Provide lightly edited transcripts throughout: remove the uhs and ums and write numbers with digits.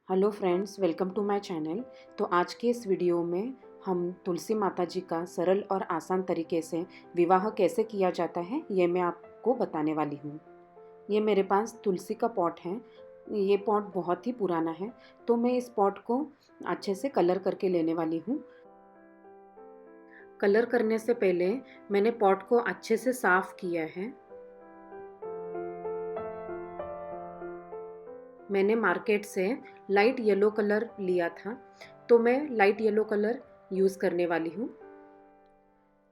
Hello friends, welcome to my channel. तो आज के इस वीडियो में हम तुलसी माता जी का सरल और आसान तरीके से विवाह कैसे किया जाता है ये मैं आपको बताने वाली हूँ। ये मेरे पास तुलसी का पॉट है। ये पॉट बहुत ही पुराना है, तो मैं इस पॉट को अच्छे से कलर करके लेने वाली हूँ। कलर करने से पहले मैंने पॉट को अच्छे से साफ किया है। मैंने मार्केट से लाइट येलो कलर लिया था, तो मैं लाइट येलो कलर यूज़ करने वाली हूँ।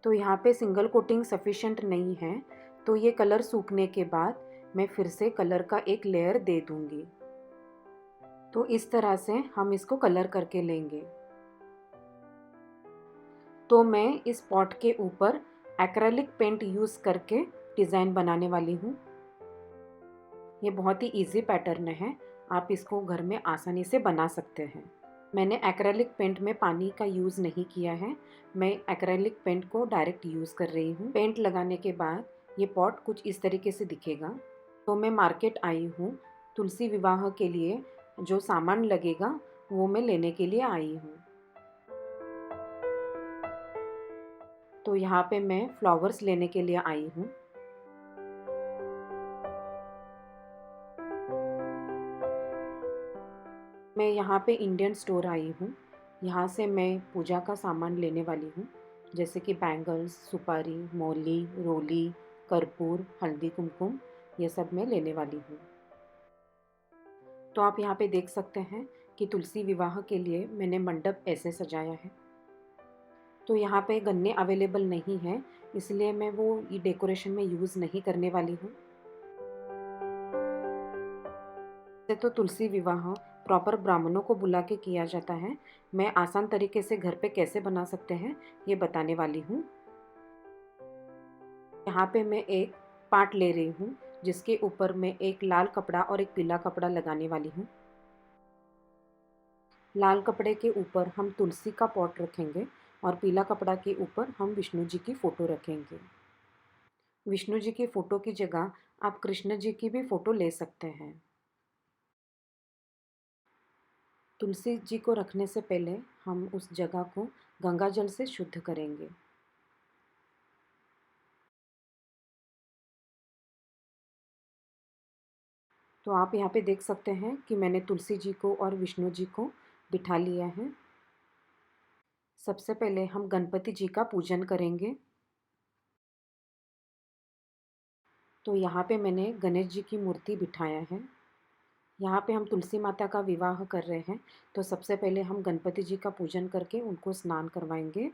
तो यहाँ पे सिंगल कोटिंग सफिशेंट नहीं है, तो ये कलर सूखने के बाद मैं फिर से कलर का एक लेयर दे दूँगी। तो इस तरह से हम इसको कलर करके लेंगे। तो मैं इस पॉट के ऊपर एक्रेलिक पेंट यूज़ करके डिज़ाइन बनाने वाली हूँ। ये बहुत ही इजी पैटर्न है, आप इसको घर में आसानी से बना सकते हैं। मैंने एक्रेलिक पेंट में पानी का यूज़ नहीं किया है, मैं एक्रेलिक पेंट को डायरेक्ट यूज़ कर रही हूँ। पेंट लगाने के बाद ये पॉट कुछ इस तरीके से दिखेगा। तो मैं मार्केट आई हूँ, तुलसी विवाह के लिए जो सामान लगेगा वो मैं लेने के लिए आई हूँ। तो यहाँ पे मैं फ्लावर्स लेने के लिए आई हूँ। मैं यहाँ पे इंडियन स्टोर आई हूँ। यहाँ से मैं पूजा का सामान लेने वाली हूँ, जैसे कि बैंगल्स, सुपारी, मौली, रोली, कर्पूर, हल्दी कुमकुम, ये सब मैं लेने वाली हूँ। तो आप यहाँ पे देख सकते हैं कि तुलसी विवाह के लिए मैंने मंडप ऐसे सजाया है। तो यहाँ पे गन्ने अवेलेबल नहीं है, इसलिए मैं वो ये डेकोरेशन में यूज़ नहीं करने वाली हूँ। वैसे तो तुलसी विवाह प्रॉपर ब्राह्मणों को बुला के किया जाता है। मैं आसान तरीके से घर पे कैसे बना सकते हैं ये बताने वाली हूँ। यहाँ पे मैं एक पाट ले रही हूँ, जिसके ऊपर मैं एक लाल कपड़ा और एक पीला कपड़ा लगाने वाली हूँ। लाल कपड़े के ऊपर हम तुलसी का पॉट रखेंगे और पीला कपड़ा के ऊपर हम विष्णु जी की फ़ोटो रखेंगे। विष्णु जी की फ़ोटो की जगह आप कृष्ण जी की भी फ़ोटो ले सकते हैं। तुलसी जी को रखने से पहले हम उस जगह को गंगा जल से शुद्ध करेंगे। तो आप यहाँ पे देख सकते हैं कि मैंने तुलसी जी को और विष्णु जी को बिठा लिया है। सबसे पहले हम गणपति जी का पूजन करेंगे। तो यहाँ पे मैंने गणेश जी की मूर्ति बिठाया है। यहाँ पे हम तुलसी माता का विवाह कर रहे हैं, तो सबसे पहले हम गणपति जी का पूजन करके उनको स्नान करवाएंगे।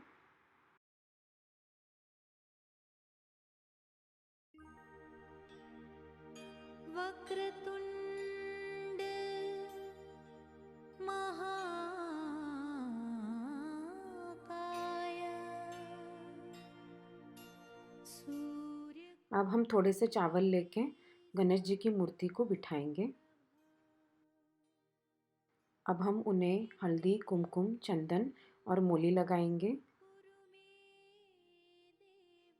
वक्रतुंड महाकाय सूर्य। अब हम थोड़े से चावल लेके गणेश जी की मूर्ति को बिठाएंगे। अब हम उन्हें हल्दी, कुमकुम, चंदन और मोली लगाएंगे।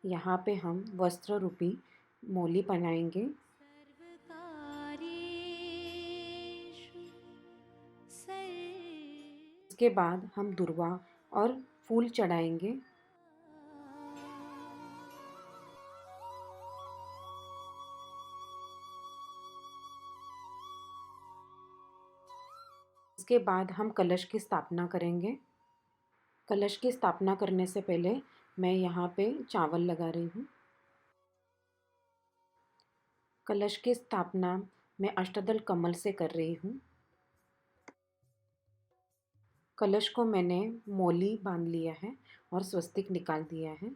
यहाँ पे हम वस्त्र रूपी मोली पहनाएंगे। सर्वकार्येषु इसके बाद हम दुर्वा और फूल चढ़ाएंगे। इसके बाद हम कलश की स्थापना करेंगे। कलश की स्थापना करने से पहले मैं यहाँ पे चावल लगा रही हूँ। कलश की स्थापना मैं अष्टदल कमल से कर रही हूँ। कलश को मैंने मौली बांध लिया है और स्वस्तिक निकाल दिया है।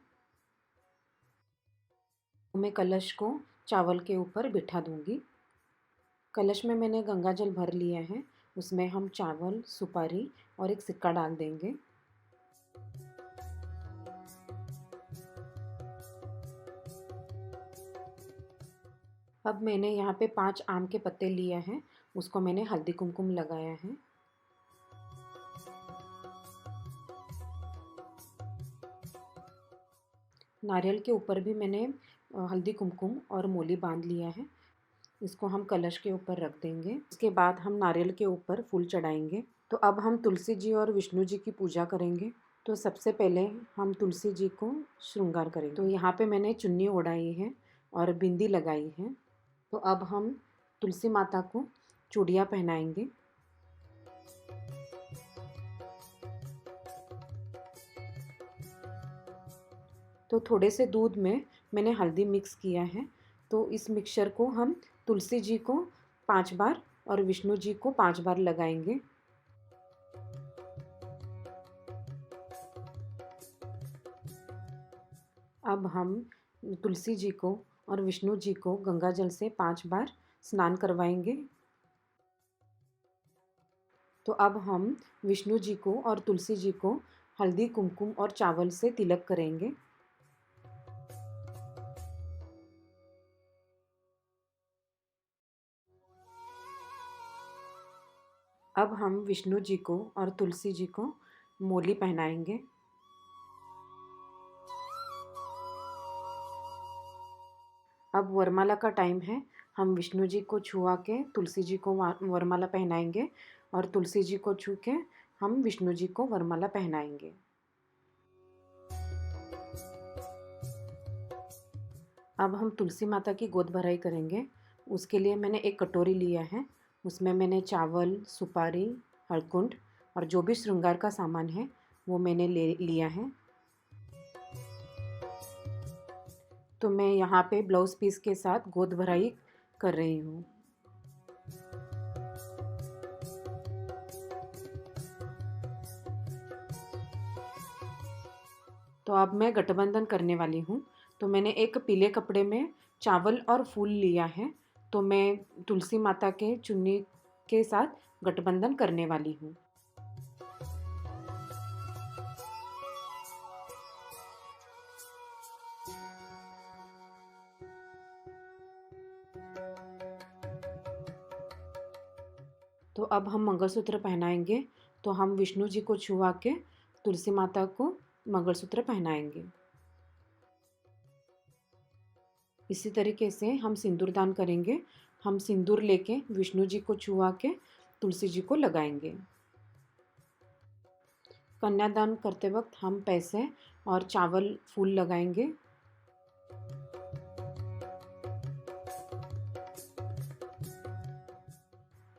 मैं कलश को चावल के ऊपर बिठा दूंगी। कलश में मैंने गंगा जल भर लिया है, उसमें हम चावल, सुपारी और एक सिक्का डाल देंगे। अब मैंने यहाँ पे 5 आम के पत्ते लिए हैं, उसको मैंने हल्दी कुमकुम लगाया है। नारियल के ऊपर भी मैंने हल्दी कुमकुम और मोली बांध लिया है। इसको हम कलश के ऊपर रख देंगे। इसके बाद हम नारियल के ऊपर फूल चढ़ाएंगे। तो अब हम तुलसी जी और विष्णु जी की पूजा करेंगे। तो सबसे पहले हम तुलसी जी को श्रृंगार करेंगे। तो यहाँ पे मैंने चुन्नी ओढ़ाई है और बिंदी लगाई है। तो अब हम तुलसी माता को चूड़ियाँ पहनाएंगे। तो थोड़े से दूध में मैंने हल्दी मिक्स किया है। तो इस मिक्सचर को हम तुलसी जी को 5 बार और विष्णु जी को 5 बार लगाएंगे। अब हम तुलसी जी को और विष्णु जी को गंगा जल से 5 बार स्नान करवाएंगे। तो अब हम विष्णु जी को और तुलसी जी को हल्दी, कुमकुम और चावल से तिलक करेंगे। अब हम विष्णु जी को और तुलसी जी को मोली पहनाएंगे। अब वरमाला का टाइम है। हम विष्णु जी को छुआ के तुलसी जी को वरमाला पहनाएंगे और तुलसी जी को छू के हम विष्णु जी को वरमाला पहनाएंगे। अब हम तुलसी माता की गोद भराई करेंगे। उसके लिए मैंने एक कटोरी लिया है। उसमें मैंने चावल, सुपारी, हरकुंड और जो भी श्रृंगार का सामान है वो मैंने ले लिया है। तो मैं यहाँ पे ब्लाउज पीस के साथ गोद भराई कर रही हूँ। तो अब मैं गठबंधन करने वाली हूँ। तो मैंने एक पीले कपड़े में चावल और फूल लिया है। तो मैं तुलसी माता के चुन्नी के साथ गठबंधन करने वाली हूँ। तो अब हम मंगलसूत्र पहनाएंगे। तो हम विष्णु जी को छुआ के तुलसी माता को मंगलसूत्र पहनाएंगे। इसी तरीके से हम सिंदूर दान करेंगे। हम सिंदूर लेके विष्णु जी को छुआ के तुलसी जी को लगाएंगे। कन्यादान करते वक्त हम पैसे और चावल, फूल लगाएंगे।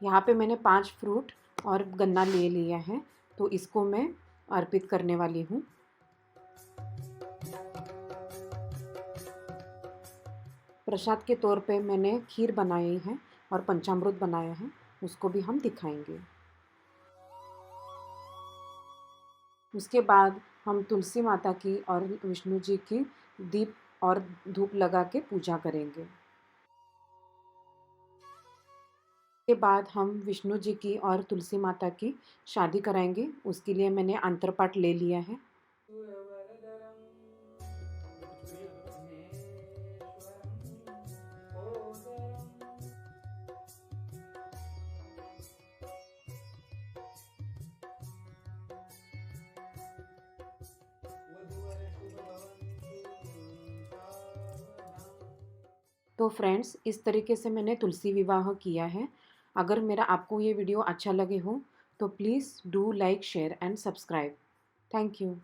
यहाँ पे मैंने 5 फ्रूट और गन्ना ले लिया है। तो इसको मैं अर्पित करने वाली हूँ। प्रसाद के तौर पे मैंने खीर बनाई है और पंचामृत बनाया है। उसको भी हम दिखाएंगे। उसके बाद हम तुलसी माता की और विष्णु जी की दीप और धूप लगा के पूजा करेंगे। के बाद हम विष्णु जी की और तुलसी माता की शादी कराएंगे। उसके लिए मैंने अंतरपाट ले लिया है। तो फ्रेंड्स, इस तरीके से मैंने तुलसी विवाह किया है। अगर मेरा आपको ये वीडियो अच्छा लगे हो तो please do like, share and subscribe. Thank you.